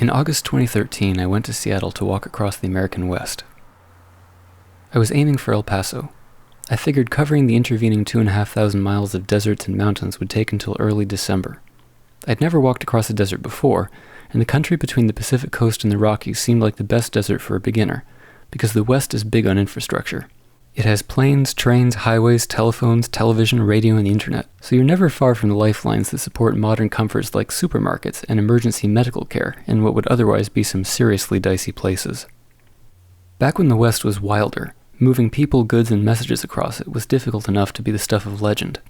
In August 2013, I went to Seattle to walk across the American West. I was aiming for El Paso. I figured covering the intervening 2,500 miles of deserts and mountains would take until early December. I'd never walked across a desert before, and the country between the Pacific Coast and the Rockies seemed like the best desert for a beginner, because the West is big on infrastructure. It has planes, trains, highways, telephones, television, radio, and the internet, so you're never far from the lifelines that support modern comforts like supermarkets and emergency medical care in what would otherwise be some seriously dicey places. Back when the West was wilder, moving people, goods, and messages across it was difficult enough to be the stuff of legend.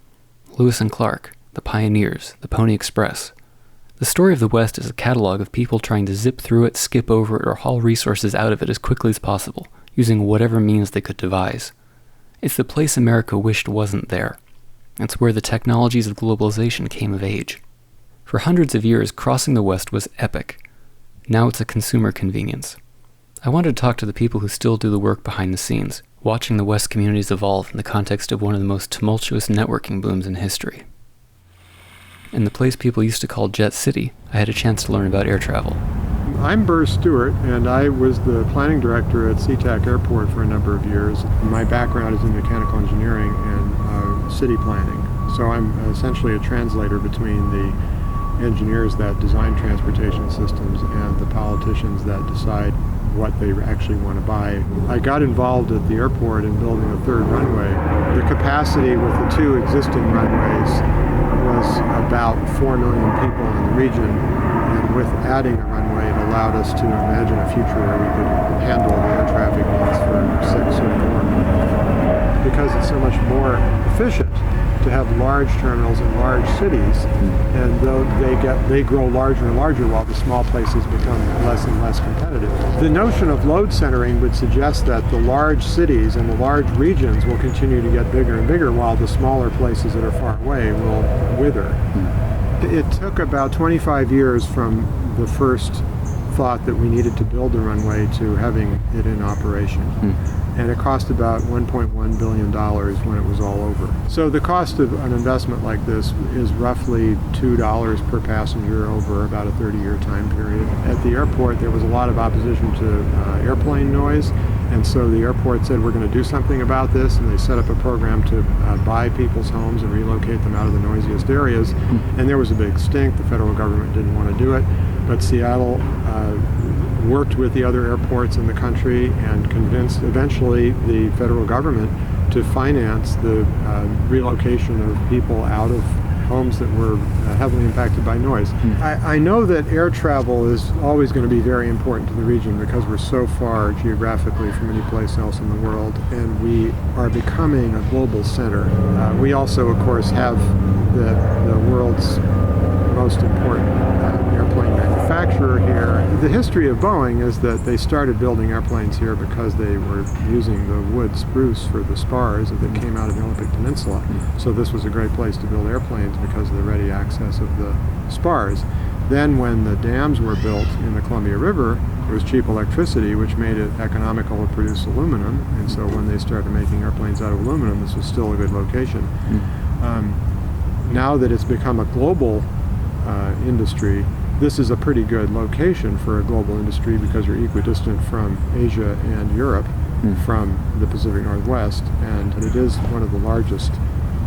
Lewis and Clark, the pioneers, the Pony Express. The story of the West is a catalog of people trying to zip through it, skip over it, or haul resources out of it as quickly as possible, using whatever means they could devise. It's the place America wished wasn't there. It's where the technologies of globalization came of age. For hundreds of years, crossing the West was epic. Now it's a consumer convenience. I wanted to talk to the people who still do the work behind the scenes, watching the West communities evolve in the context of one of the most tumultuous networking booms in history. In the place people used to call Jet City, I had a chance to learn about air travel. I'm Burr Stewart, and I was the planning director at Sea-Tac Airport for a number of years. My background is in mechanical engineering and city planning, so I'm essentially a translator between the engineers that design transportation systems and the politicians that decide what they actually want to buy. I got involved at the airport in building a third runway. The capacity with the two existing runways was about 4 million people in the region, and with adding a runway it allowed us to imagine a future where we could handle the air traffic needs for 6 or more million. Because it's so much more efficient to have large terminals in large cities, and though they grow larger and larger while the small places become less and less competitive. The notion of load centering would suggest that the large cities and the large regions will continue to get bigger and bigger while the smaller places that are far away will wither. It took about 25 years from the first thought that we needed to build the runway to having it in operation. And it cost about $1.1 billion when it was all over. So the cost of an investment like this is roughly $2 per passenger over about a 30-year time period. At the airport, there was a lot of opposition to airplane noise, and so the airport said, we're going to do something about this, and they set up a program to buy people's homes and relocate them out of the noisiest areas. And there was a big stink. The federal government didn't want to do it, but Seattle worked with the other airports in the country and convinced eventually the federal government to finance the relocation of people out of homes that were heavily impacted by noise. I know that air travel is always going to be very important to the region because we're so far geographically from any place else in the world, and we are becoming a global center. We also, of course, have the world's most important airplane manufacturer here. The history of Boeing is that they started building airplanes here because they were using the wood spruce for the spars that came out of the Olympic Peninsula. So this was a great place to build airplanes because of the ready access of the spars. Then when the dams were built in the Columbia River, there was cheap electricity, which made it economical to produce aluminum. And so when they started making airplanes out of aluminum, this was still a good location. Now that it's become a global industry, this is a pretty good location for a global industry because you're equidistant from Asia and Europe from the Pacific Northwest, and it is one of the largest,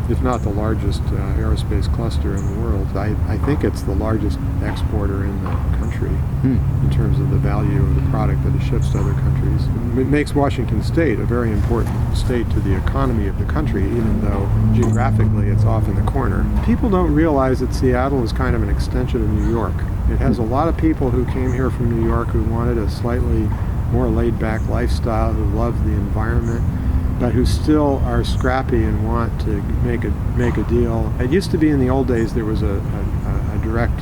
if not the largest, aerospace cluster in the world. I think it's the largest exporter in the country in terms of the value of the product that it ships to other countries. It makes Washington State a very important state to the economy of the country, even though geographically it's off in the corner. People don't realize that Seattle is kind of an extension of New York. It has a lot of people who came here from New York who wanted a slightly more laid-back lifestyle, who loved the environment, but who still are scrappy and want to make a deal. It used to be in the old days there was a direct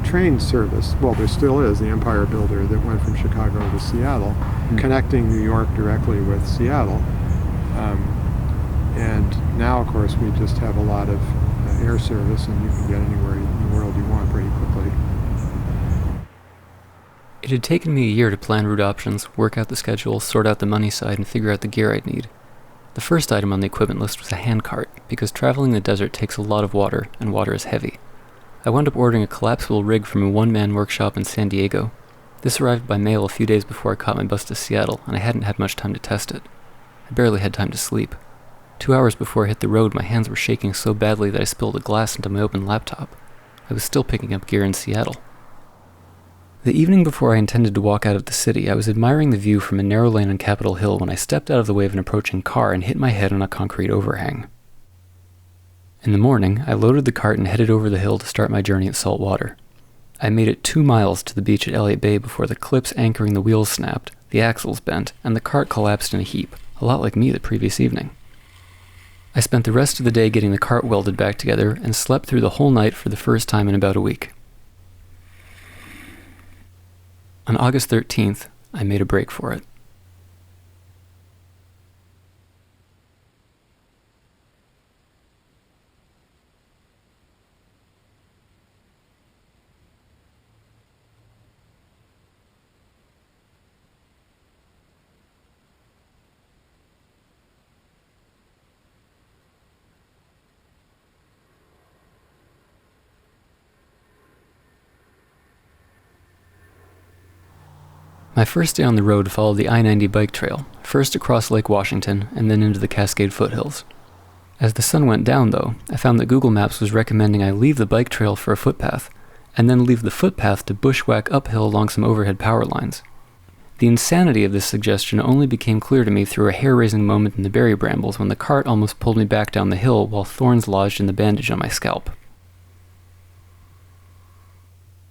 train service. Well, there still is, the Empire Builder, that went from Chicago to Seattle, connecting New York directly with Seattle. And now, of course, we just have a lot of air service, and you can get anywhere in the world you want pretty quickly. It had taken me a year to plan route options, work out the schedule, sort out the money side, and figure out the gear I'd need. The first item on the equipment list was a handcart, because traveling the desert takes a lot of water, and water is heavy. I wound up ordering a collapsible rig from a one-man workshop in San Diego. This arrived by mail a few days before I caught my bus to Seattle, and I hadn't had much time to test it. I barely had time to sleep. 2 hours before I hit the road, my hands were shaking so badly that I spilled a glass into my open laptop. I was still picking up gear in Seattle. The evening before I intended to walk out of the city, I was admiring the view from a narrow lane on Capitol Hill when I stepped out of the way of an approaching car and hit my head on a concrete overhang. In the morning, I loaded the cart and headed over the hill to start my journey at salt water. I made it 2 miles to the beach at Elliott Bay before the clips anchoring the wheels snapped, the axles bent, and the cart collapsed in a heap, a lot like me the previous evening. I spent the rest of the day getting the cart welded back together and slept through the whole night for the first time in about a week. On August 13th, I made a break for it. My first day on the road followed the I-90 bike trail, first across Lake Washington and then into the Cascade foothills. As the sun went down, though, I found that Google Maps was recommending I leave the bike trail for a footpath, and then leave the footpath to bushwhack uphill along some overhead power lines. The insanity of this suggestion only became clear to me through a hair-raising moment in the berry brambles when the cart almost pulled me back down the hill while thorns lodged in the bandage on my scalp.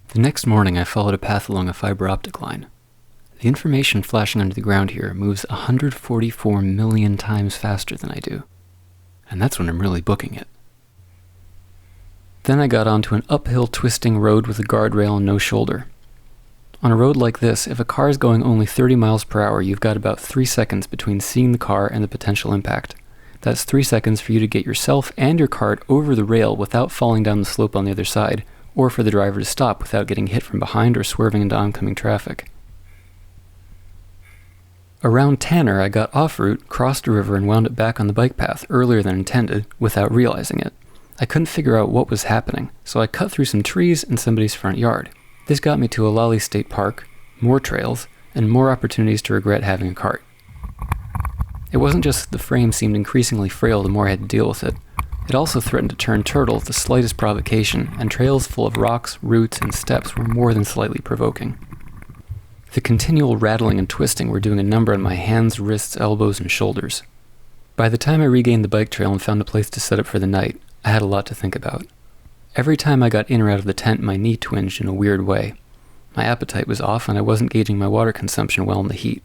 The next morning I followed a path along a fiber optic line. The information flashing under the ground here moves 144 million times faster than I do. And that's when I'm really booking it. Then I got onto an uphill twisting road with a guardrail and no shoulder. On a road like this, if a car is going only 30 miles per hour, you've got about 3 seconds between seeing the car and the potential impact. That's 3 seconds for you to get yourself and your cart over the rail without falling down the slope on the other side, or for the driver to stop without getting hit from behind or swerving into oncoming traffic. Around Tanner, I got off route, crossed a river, and wound up back on the bike path earlier than intended, without realizing it. I couldn't figure out what was happening, so I cut through some trees in somebody's front yard. This got me to Olali State Park, more trails, and more opportunities to regret having a cart. It wasn't just that the frame seemed increasingly frail the more I had to deal with it. It also threatened to turn turtle at the slightest provocation, and trails full of rocks, roots, and steps were more than slightly provoking. The continual rattling and twisting were doing a number on my hands, wrists, elbows, and shoulders. By the time I regained the bike trail and found a place to set up for the night, I had a lot to think about. Every time I got in or out of the tent, my knee twinged in a weird way. My appetite was off, and I wasn't gauging my water consumption well in the heat.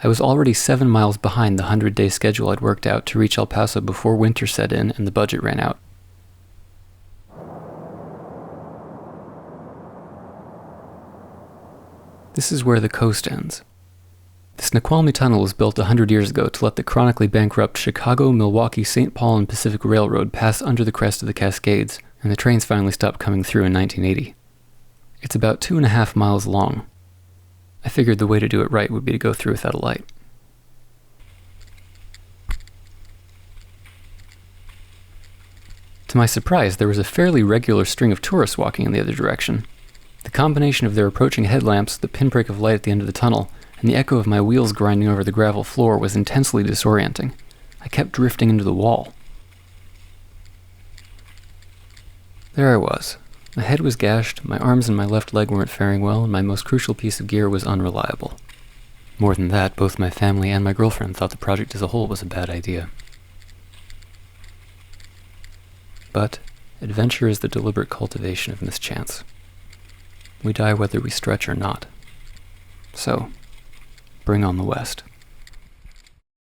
I was already 7 miles behind the 100-day schedule I'd worked out to reach El Paso before winter set in and the budget ran out. This is where the coast ends. The Snoqualmie Tunnel was built 100 years ago to let the chronically bankrupt Chicago, Milwaukee, St. Paul, and Pacific Railroad pass under the crest of the Cascades, and the trains finally stopped coming through in 1980. It's about 2.5 miles long. I figured the way to do it right would be to go through without a light. To my surprise, there was a fairly regular string of tourists walking in the other direction. The combination of their approaching headlamps, the pinprick of light at the end of the tunnel, and the echo of my wheels grinding over the gravel floor was intensely disorienting. I kept drifting into the wall. There I was. My head was gashed, my arms and my left leg weren't faring well, and my most crucial piece of gear was unreliable. More than that, both my family and my girlfriend thought the project as a whole was a bad idea. But adventure is the deliberate cultivation of mischance. We die whether we stretch or not. So, bring on the West.